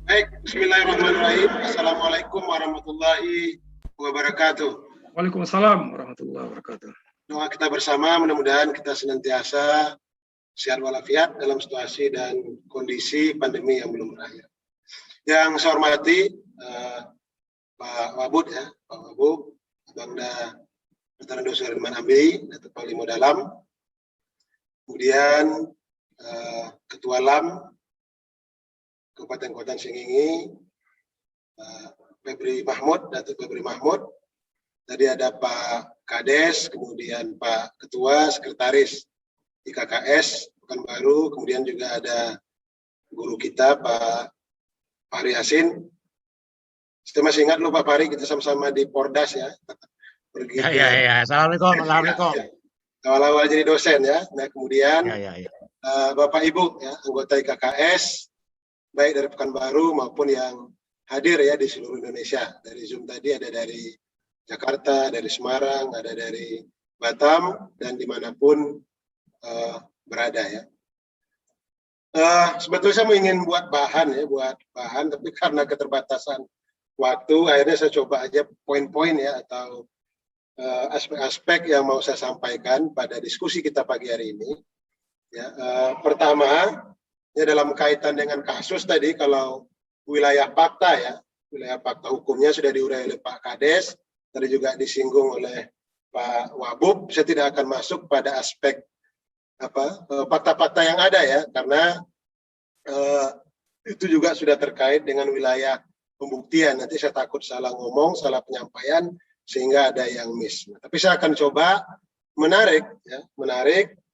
Baik, bismillahirrahmanirrahim. Assalamualaikum warahmatullahi wabarakatuh. Waalaikumsalam warahmatullahi wabarakatuh. Doa kita bersama, mudah-mudahan kita senantiasa sehat walafiat dalam situasi dan kondisi pandemi yang belum berakhir. Yang saya hormati Pak Wabud, Pak Wabub, Bangda Veteran Dosen Herman Ambi, Datuk Panglima Dalam, kemudian Ketua LAM Kabupaten Kota Singingi, Febri Mahmud, Datuk Febri Mahmud. Tadi ada Pak Kades, kemudian Pak Ketua Sekretaris IKKS Pekanbaru, kemudian juga ada guru kita Pak Fahri Yasin. Saya masih ingat loh Pak Fahri, kita sama-sama di Pordas ya. Pergi ya. Assalamualaikum. Awal-awal jadi dosen ya. Nah kemudian Bapak Ibu ya, anggota IKKS, baik dari Pekanbaru maupun yang hadir ya di seluruh Indonesia. Dari Zoom tadi ada dari Jakarta, dari Semarang, ada dari Batam, dan dimanapun berada ya. Sebetulnya saya ingin buat bahan, tapi karena keterbatasan waktu, akhirnya saya coba aja poin-poin ya, atau aspek-aspek yang mau saya sampaikan pada diskusi kita pagi hari ini. Ya, pertama, ya dalam kaitan dengan kasus tadi, kalau wilayah fakta ya, wilayah fakta hukumnya sudah diurai oleh Pak Kades, tadi juga disinggung oleh Pak Wabub. Saya tidak akan masuk pada aspek fakta-fakta yang ada ya, karena itu juga sudah terkait dengan wilayah pembuktian. Nanti saya takut salah ngomong, salah penyampaian, sehingga ada yang miss. Tapi saya akan coba menarik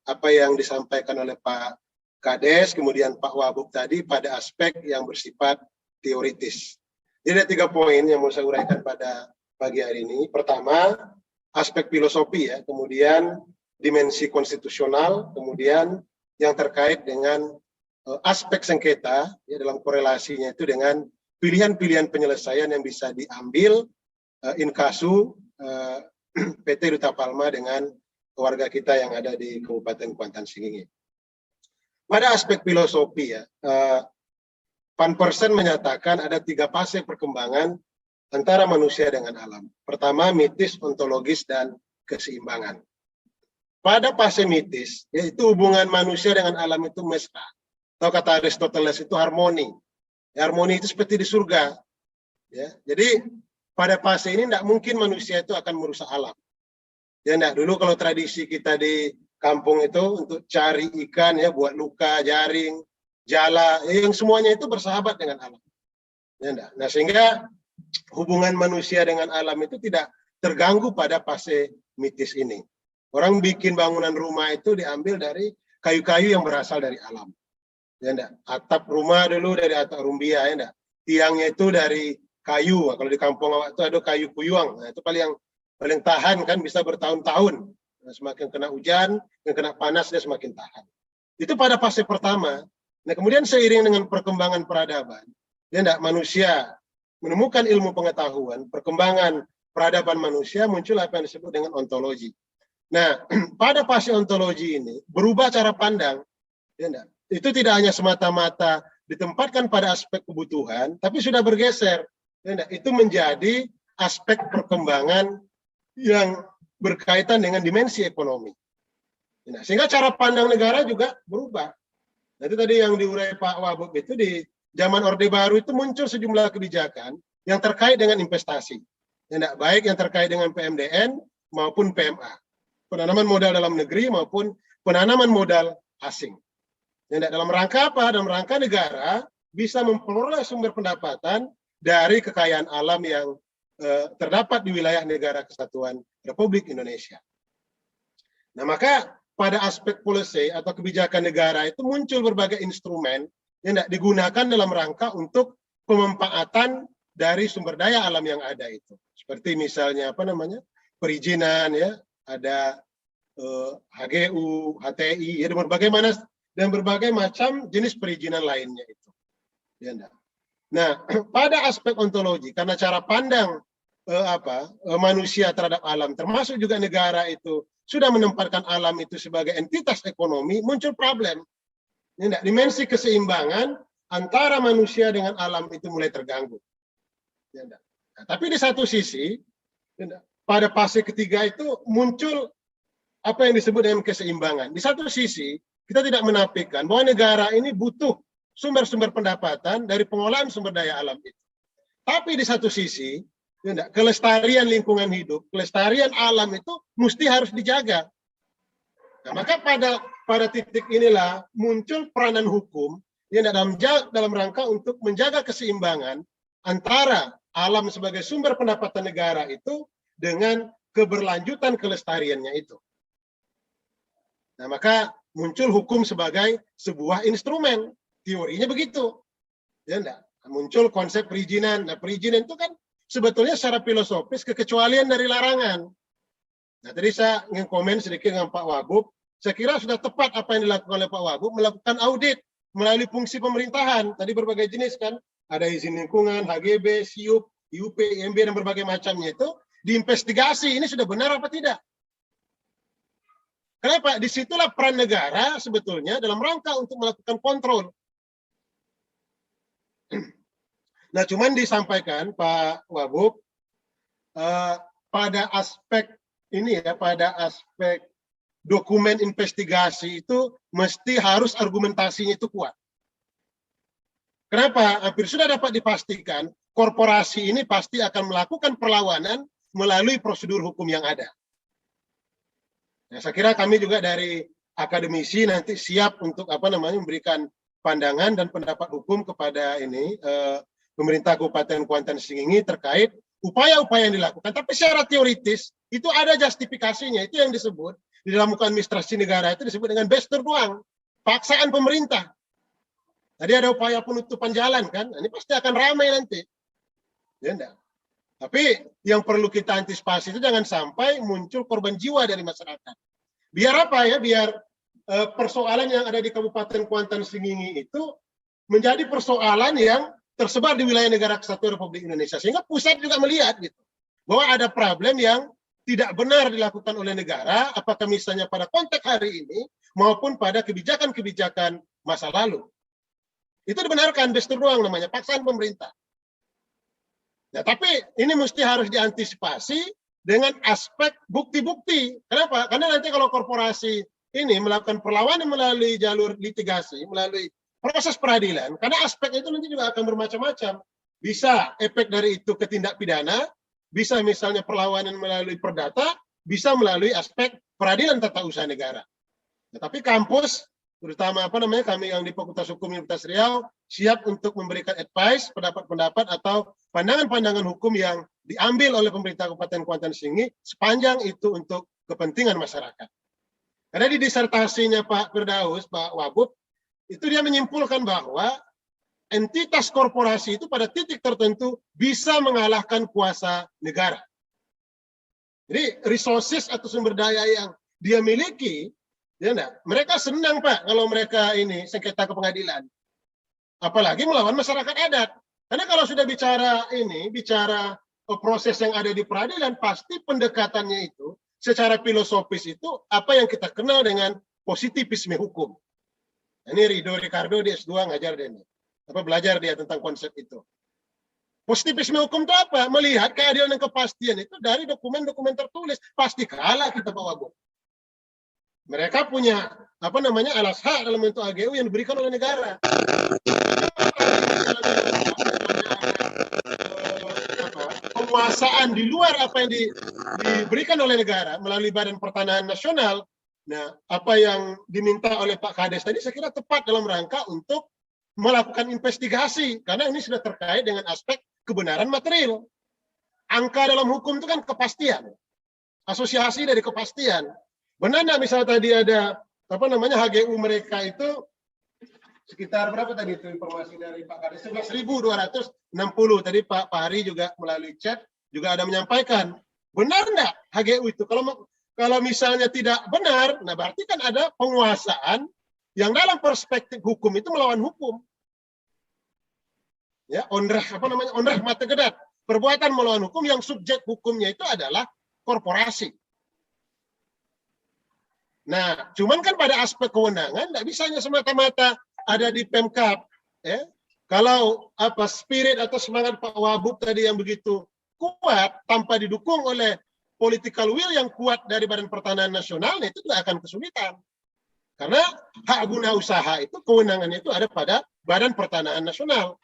apa yang disampaikan oleh Pak Kades, kemudian Pak Wabub tadi pada aspek yang bersifat teoritis. Jadi ada 3 poin yang mau saya uraikan pada pagi hari ini. Pertama, aspek filosofi ya, kemudian dimensi konstitusional, kemudian yang terkait dengan aspek sengketa ya, dalam korelasinya itu dengan pilihan-pilihan penyelesaian yang bisa diambil in casu PT Duta Palma dengan keluarga kita yang ada di Kabupaten Kuantan Singingi. Pada aspek filosofi ya, Van Persen menyatakan ada 3 fase perkembangan antara manusia dengan alam. Pertama, mitis, ontologis, dan keseimbangan. Pada fase mitis, yaitu hubungan manusia dengan alam itu mesra. Atau kata Aristoteles itu harmoni. Ya, harmoni itu seperti di surga. Ya, jadi pada fase ini tidak mungkin manusia itu akan merusak alam. Ya, enggak. Dulu kalau tradisi kita di kampung itu untuk cari ikan ya, buat luka, jaring, jala, yang semuanya itu bersahabat dengan alam. Ya, enggak. Nah, sehingga hubungan manusia dengan alam itu tidak terganggu pada fase mitis ini. Orang bikin bangunan rumah itu diambil dari kayu-kayu yang berasal dari alam. Ya, enggak. Atap rumah dulu dari atap rumbia, ya, enggak. Tiangnya itu dari kayu. Kalau di kampung awak itu ada kayu kuyuang. Nah, itu paling tahan kan, bisa bertahun-tahun. Nah, semakin kena hujan, yang kena panas dia semakin tahan. Itu pada fase pertama. Nah, kemudian seiring dengan perkembangan peradaban, ya enggak, manusia menemukan ilmu pengetahuan, perkembangan peradaban manusia, muncul apa yang disebut dengan ontologi. Nah, pada fase ontologi ini berubah cara pandang, ya enggak. Itu tidak hanya semata-mata ditempatkan pada aspek kebutuhan, tapi sudah bergeser, ya enggak. Itu menjadi aspek perkembangan yang berkaitan dengan dimensi ekonomi. Nah, sehingga cara pandang negara juga berubah. Nah, itu tadi yang diurai Pak Wabub itu, di zaman Orde Baru itu muncul sejumlah kebijakan yang terkait dengan investasi. Ya, baik yang terkait dengan PMDN maupun PMA. Penanaman modal dalam negeri maupun penanaman modal asing. Ya, dalam rangka apa? Dalam rangka negara bisa memperoleh sumber pendapatan dari kekayaan alam yang terdapat di wilayah negara kesatuan Republik Indonesia. Nah, maka pada aspek policy atau kebijakan negara itu muncul berbagai instrumen yang digunakan dalam rangka untuk pemanfaatan dari sumber daya alam yang ada itu. Seperti misalnya perizinan ya, ada HGU, HTI, ya, dan berbagai macam jenis perizinan lainnya itu. Ya, nah, pada aspek ontologi, karena cara pandang manusia terhadap alam, termasuk juga negara itu sudah menempatkan alam itu sebagai entitas ekonomi, muncul problem. Dimensi keseimbangan antara manusia dengan alam itu mulai terganggu. Ya, nah, tapi di satu sisi, pada fase ketiga itu muncul apa yang disebut dengan keseimbangan. Di satu sisi, kita tidak menafikan bahwa negara ini butuh sumber-sumber pendapatan dari pengolahan sumber daya alam itu. Tapi di satu sisi, kelestarian lingkungan hidup, kelestarian alam itu mesti harus dijaga. Nah, maka pada titik inilah muncul peranan hukum yang dalam rangka untuk menjaga keseimbangan antara alam sebagai sumber pendapatan negara itu dengan keberlanjutan kelestariannya itu. Nah, maka muncul hukum sebagai sebuah instrumen. Teorinya begitu. Ya enggak? Muncul konsep perizinan. Nah, perizinan itu kan sebetulnya secara filosofis kekecualian dari larangan. Nah, tadi saya ingin komen sedikit dengan Pak Wagub. Saya kira sudah tepat apa yang dilakukan oleh Pak Wagub, melakukan audit melalui fungsi pemerintahan. Tadi berbagai jenis kan, ada izin lingkungan, HGB, SIUP, IUP, IMB, dan berbagai macamnya itu diinvestigasi. Ini sudah benar apa tidak? Kenapa? Disitulah peran negara sebetulnya dalam rangka untuk melakukan kontrol. Nah, cuman disampaikan Pak Wagub pada aspek ini ya, pada aspek dokumen investigasi itu mesti harus argumentasinya itu kuat. Kenapa? Hampir sudah dapat dipastikan korporasi ini pasti akan melakukan perlawanan melalui prosedur hukum yang ada. Nah, saya kira kami juga dari akademisi nanti siap untuk memberikan pandangan dan pendapat hukum kepada ini pemerintah Kabupaten Kuantan Sengingi terkait upaya-upaya yang dilakukan. Tapi secara teoritis itu ada justifikasinya. Itu yang disebut di dalam hukum administrasi negara itu disebut dengan bester doang, paksaan pemerintah. Tadi ada upaya penutupan jalan kan, ini pasti akan ramai nanti. Ya enggak? Tapi yang perlu kita antisipasi itu jangan sampai muncul korban jiwa dari masyarakat. Biar apa ya? Biar persoalan yang ada di Kabupaten Kuantan Sengingi itu menjadi persoalan yang tersebar di wilayah negara kesatuan Republik Indonesia. Sehingga pusat juga melihat gitu, bahwa ada problem yang tidak benar dilakukan oleh negara, apakah misalnya pada konteks hari ini maupun pada kebijakan-kebijakan masa lalu. Itu dibenarkan, bester doang namanya, paksaan pemerintah. Nah, tapi ini mesti harus diantisipasi dengan aspek bukti-bukti. Kenapa? Karena nanti kalau korporasi ini melakukan perlawanan melalui jalur litigasi, melalui proses peradilan, karena aspek itu nanti juga akan bermacam-macam. Bisa efek dari itu ke tindak pidana, bisa misalnya perlawanan melalui perdata, bisa melalui aspek peradilan tata usaha negara. Nah, tapi kampus, terutama kami yang di Fakultas Hukum Universitas Riau, siap untuk memberikan advice, pendapat-pendapat atau pandangan-pandangan hukum yang diambil oleh pemerintah Kabupaten Kuantan Sengingi sepanjang itu untuk kepentingan masyarakat. Karena di disertasinya Pak Firdaus, Pak Wagub, itu dia menyimpulkan bahwa entitas korporasi itu pada titik tertentu bisa mengalahkan kuasa negara. Jadi resources atau sumber daya yang dia miliki, ya enggak? Mereka senang Pak kalau mereka ini sengketa ke pengadilan. Apalagi melawan masyarakat adat. Karena kalau sudah bicara proses yang ada di peradilan, pasti pendekatannya itu secara filosofis itu apa yang kita kenal dengan positivisme hukum. Ini Rido Ricardo di S2 ngajar dia nih. Belajar dia tentang konsep itu. Positivisme hukum itu apa? Melihat keadilan dan kepastian itu dari dokumen-dokumen tertulis. Pasti kalah kita Pak Wagub. Mereka punya alas hak dalam bentuk AGU yang diberikan oleh negara. Penguasaan di luar apa yang diberikan oleh negara melalui Badan Pertanahan Nasional. Nah, apa yang diminta oleh Pak Kades tadi saya kira tepat dalam rangka untuk melakukan investigasi karena ini sudah terkait dengan aspek kebenaran material. Angka dalam hukum itu kan kepastian. Asosiasi dari kepastian. Benar nggak misalnya tadi ada HGU mereka itu sekitar berapa tadi itu informasi dari Pak Kades 11.260 tadi Pak Hari juga melalui chat juga ada menyampaikan. Benar nggak HGU itu? Kalau misalnya tidak benar, nah berarti kan ada penguasaan yang dalam perspektif hukum itu melawan hukum. Ya, onreh mata gedat. Perbuatan melawan hukum yang subjek hukumnya itu adalah korporasi. Nah, cuman kan pada aspek kewenangan nggak bisa hanya semata-mata ada di Pemkab, ya. Kalau spirit atau semangat Pak Wabub tadi yang begitu kuat tanpa didukung oleh political will yang kuat dari Badan Pertanahan Nasional, itu tidak akan kesulitan. Karena hak guna usaha itu kewenangannya itu ada pada Badan Pertanahan Nasional.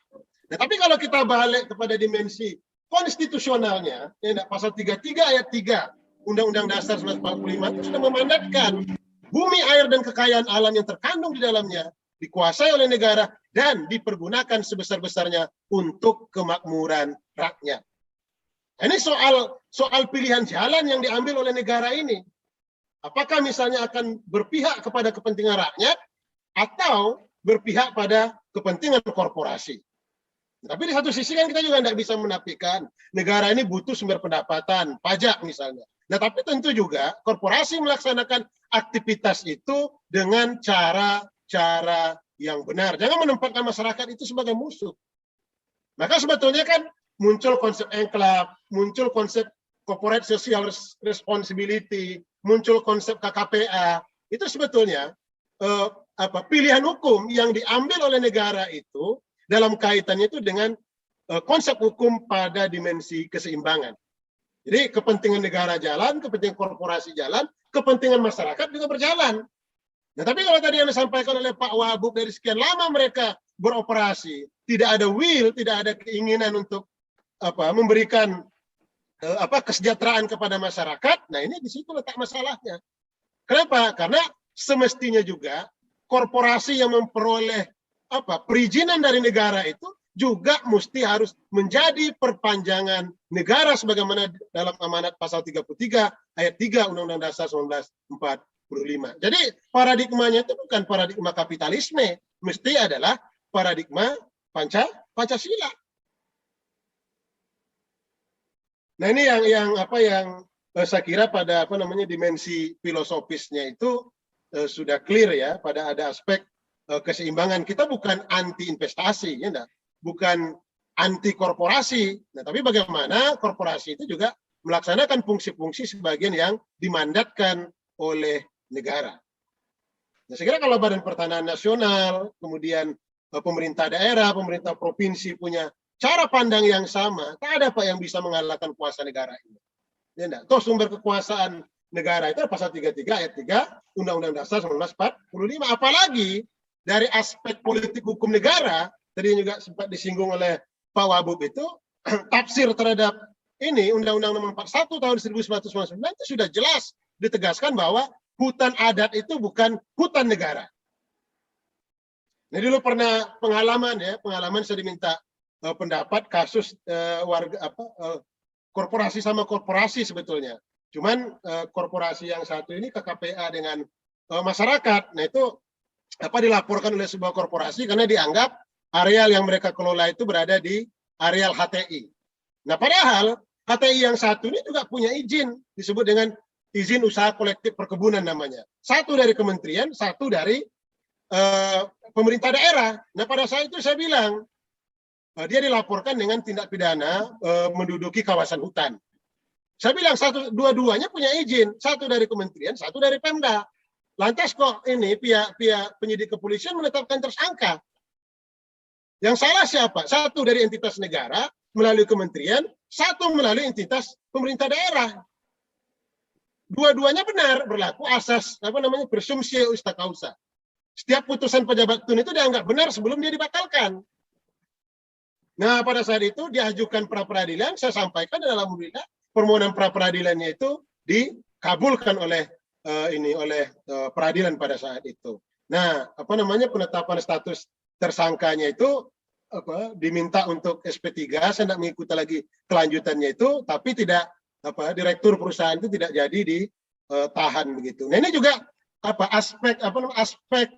Nah, tapi kalau kita balik kepada dimensi konstitusionalnya, pasal 33 ayat 3 Undang-Undang Dasar 1945 itu sudah memandatkan bumi, air, dan kekayaan alam yang terkandung di dalamnya dikuasai oleh negara dan dipergunakan sebesar-besarnya untuk kemakmuran rakyat. Ini soal pilihan jalan yang diambil oleh negara ini. Apakah misalnya akan berpihak kepada kepentingan rakyat atau berpihak pada kepentingan korporasi? Tapi di satu sisi kan kita juga tidak bisa menafikan negara ini butuh sumber pendapatan, pajak misalnya. Nah, tapi tentu juga korporasi melaksanakan aktivitas itu dengan cara yang benar. Jangan menempatkan masyarakat itu sebagai musuh. Maka sebetulnya kan muncul konsep enklave, muncul konsep corporate social responsibility, muncul konsep KKPA. Itu sebetulnya pilihan hukum yang diambil oleh negara itu dalam kaitannya itu dengan konsep hukum pada dimensi keseimbangan. Jadi kepentingan negara jalan, kepentingan korporasi jalan, kepentingan masyarakat juga berjalan. Nah, tapi kalau tadi yang disampaikan oleh Pak Wabub, dari sekian lama mereka beroperasi, tidak ada will, tidak ada keinginan untuk memberikan kesejahteraan kepada masyarakat. Nah, ini di situ letak masalahnya. Kenapa? Karena semestinya juga korporasi yang memperoleh perizinan dari negara itu juga mesti harus menjadi perpanjangan negara sebagaimana dalam amanat pasal 33 ayat 3 Undang-Undang Dasar 1945. Jadi paradigmanya itu bukan paradigma kapitalisme, mesti adalah paradigma Pancasila. Nah, ini yang saya kira pada dimensi filosofisnya itu sudah clear ya, pada ada aspek keseimbangan. Kita bukan anti investasi, ya enggak? Bukan anti korporasi. Nah, tapi bagaimana korporasi itu juga melaksanakan fungsi-fungsi sebagian yang dimandatkan oleh negara. Nah, saya kira kalau Badan Pertanahan Nasional, kemudian pemerintah daerah, pemerintah provinsi punya cara pandang yang sama, tak ada Pak yang bisa mengalahkan kuasa negara ini. Ya enggak? Toh sumber kekuasaan negara itu pasal 33 ayat 3 Undang-Undang Dasar 1945. Apalagi dari aspek politik hukum negara, tadi juga sempat disinggung oleh Pak Wabub itu, tafsir terhadap ini Undang-Undang Nomor 41 tahun 1999 itu sudah jelas ditegaskan bahwa hutan adat itu bukan hutan negara. Nah, dulu pernah pengalaman saya diminta pendapat kasus korporasi sama korporasi sebetulnya. Cuman korporasi yang satu ini KKPA dengan masyarakat. Nah, itu dilaporkan oleh sebuah korporasi karena dianggap areal yang mereka kelola itu berada di areal HTI. Nah, padahal HTI yang satu ini juga punya izin, disebut dengan izin usaha kolektif perkebunan namanya. Satu dari kementerian, satu dari pemerintah daerah. Nah, pada saat itu saya bilang, dia dilaporkan dengan tindak pidana menduduki kawasan hutan. Saya bilang dua-duanya punya izin, satu dari kementerian, satu dari Pemda. Lantas kok ini pihak penyidik kepolisian menetapkan tersangka? Yang salah siapa? Satu dari entitas negara melalui kementerian, satu melalui entitas pemerintah daerah. Dua-duanya benar, berlaku asas presumpsi justa causa. Setiap putusan pejabat tun itu dianggap benar sebelum dia dibatalkan. Nah, pada saat itu diajukan pra peradilan, saya sampaikan dan alhamdulillah permohonan pra peradilannya itu dikabulkan oleh peradilan pada saat itu. Nah, penetapan status tersangkanya itu diminta untuk SP3, saya tidak mengikuti lagi kelanjutannya itu, tapi tidak direktur perusahaan itu tidak jadi ditahan begitu. Nah, ini juga aspek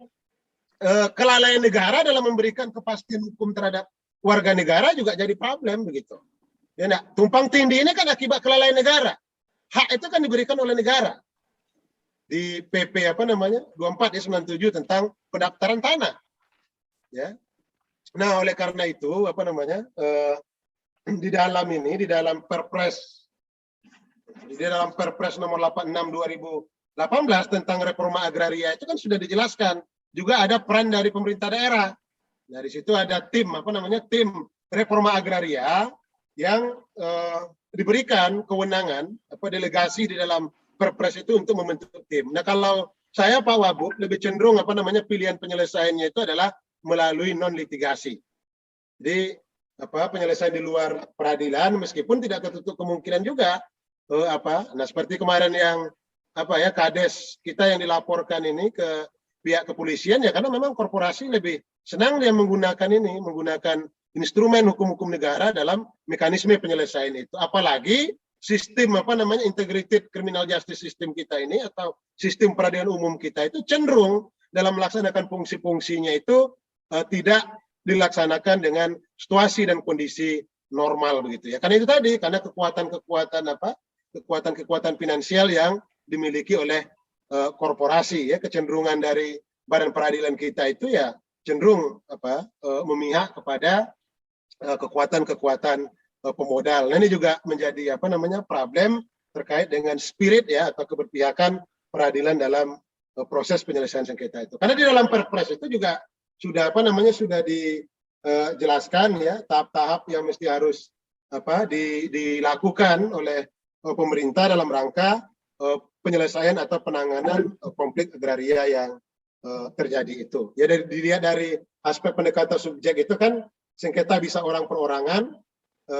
kelalaian negara dalam memberikan kepastian hukum terhadap warga negara juga jadi problem begitu. Ya, nah, tumpang tindih ini kan akibat kelalaian negara. Hak itu kan diberikan oleh negara. Di PP 24/97 tentang pendaftaran tanah. Ya. Nah, oleh karena itu di dalam Perpres nomor 86 2018 tentang reforma agraria itu kan sudah dijelaskan juga ada peran dari pemerintah daerah Nah, di situ ada tim tim reforma agraria yang diberikan kewenangan delegasi di dalam Perpres itu untuk membentuk tim. Nah, kalau saya Pak Wabub lebih cenderung pilihan penyelesaiannya itu adalah melalui non litigasi. Jadi penyelesaian di luar peradilan meskipun tidak tertutup kemungkinan juga nah seperti kemarin yang kades kita yang dilaporkan ini ke pihak kepolisian ya karena memang korporasi lebih senang dia menggunakan instrumen hukum-hukum negara dalam mekanisme penyelesaian itu. Apalagi sistem integrated criminal justice system kita ini atau sistem peradilan umum kita itu cenderung dalam melaksanakan fungsi-fungsinya itu tidak dilaksanakan dengan situasi dan kondisi normal begitu ya. Karena itu tadi karena kekuatan finansial yang dimiliki oleh korporasi ya, kecenderungan dari badan peradilan kita itu ya cenderung memihak kepada kekuatan pemodal. Nah, ini juga menjadi problem terkait dengan spirit ya atau keberpihakan peradilan dalam proses penyelesaian sengketa itu. Karena di dalam Perpres itu juga sudah sudah dijelaskan ya tahap-tahap yang mesti harus dilakukan oleh pemerintah dalam rangka penyelesaian atau penanganan konflik agraria yang terjadi itu. Ya dilihat dari aspek pendekatan subjek itu kan sengketa bisa orang perorangan,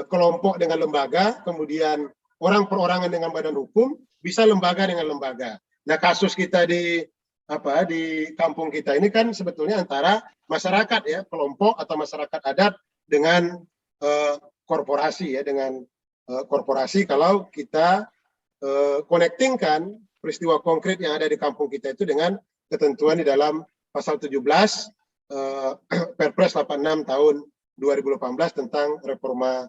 kelompok dengan lembaga, kemudian orang perorangan dengan badan hukum, bisa lembaga dengan lembaga. Nah, kasus kita di kampung kita ini kan sebetulnya antara masyarakat ya, kelompok atau masyarakat adat dengan korporasi ya, dengan korporasi kalau kita connectingkan peristiwa konkret yang ada di kampung kita itu dengan ketentuan di dalam pasal 17 Perpres 86 tahun 2018 tentang reforma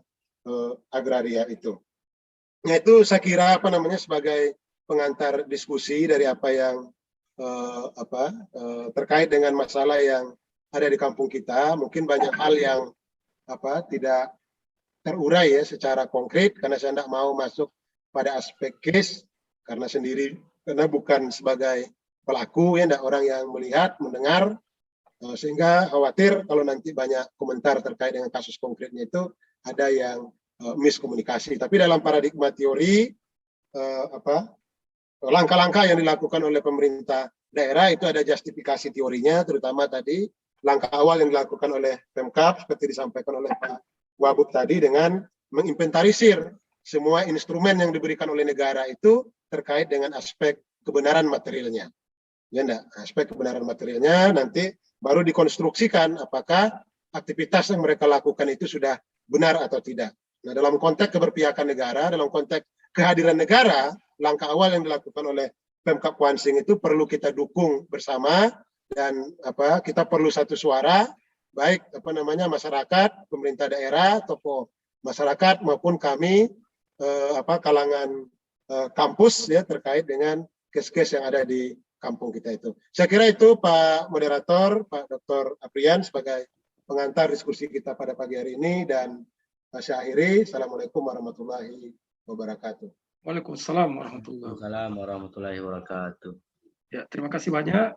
agraria itu. Nah, itu saya kira sebagai pengantar diskusi dari apa yang terkait dengan masalah yang ada di kampung kita. Mungkin banyak hal yang tidak terurai ya secara konkret karena saya tidak mau masuk pada aspek case karena bukan sebagai pelaku ya, tidak orang yang melihat, mendengar, sehingga khawatir kalau nanti banyak komentar terkait dengan kasus konkretnya itu ada yang miskomunikasi. Tapi dalam paradigma teori langkah-langkah yang dilakukan oleh pemerintah daerah itu ada justifikasi teorinya, terutama tadi langkah awal yang dilakukan oleh Pemkab seperti disampaikan oleh Pak Wabub tadi dengan menginventarisir semua instrumen yang diberikan oleh negara itu terkait dengan aspek kebenaran materialnya. Ya enggak, aspek kebenaran materialnya nanti baru dikonstruksikan apakah aktivitas yang mereka lakukan itu sudah benar atau tidak. Nah, dalam konteks keberpihakan negara, dalam konteks kehadiran negara, langkah awal yang dilakukan oleh Pemkab Kuansing itu perlu kita dukung bersama dan kita perlu satu suara baik masyarakat, pemerintah daerah, tokoh masyarakat maupun kami kalangan kampus ya terkait dengan kes-kes yang ada di kampung kita itu. Saya kira itu Pak Moderator, Pak Dr. Aprian sebagai pengantar diskusi kita pada pagi hari ini dan saya akhiri. Assalamualaikum warahmatullahi wabarakatuh. Waalaikumsalam warahmatullahi wabarakatuh. Ya, terima kasih banyak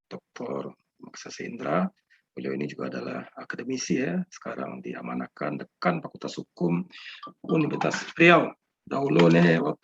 Dr. Maksasa Indra. Beliau ini juga adalah akademisi ya, sekarang diamanahkan dekan Fakultas Hukum Universitas Riau. Dahulu nih waktu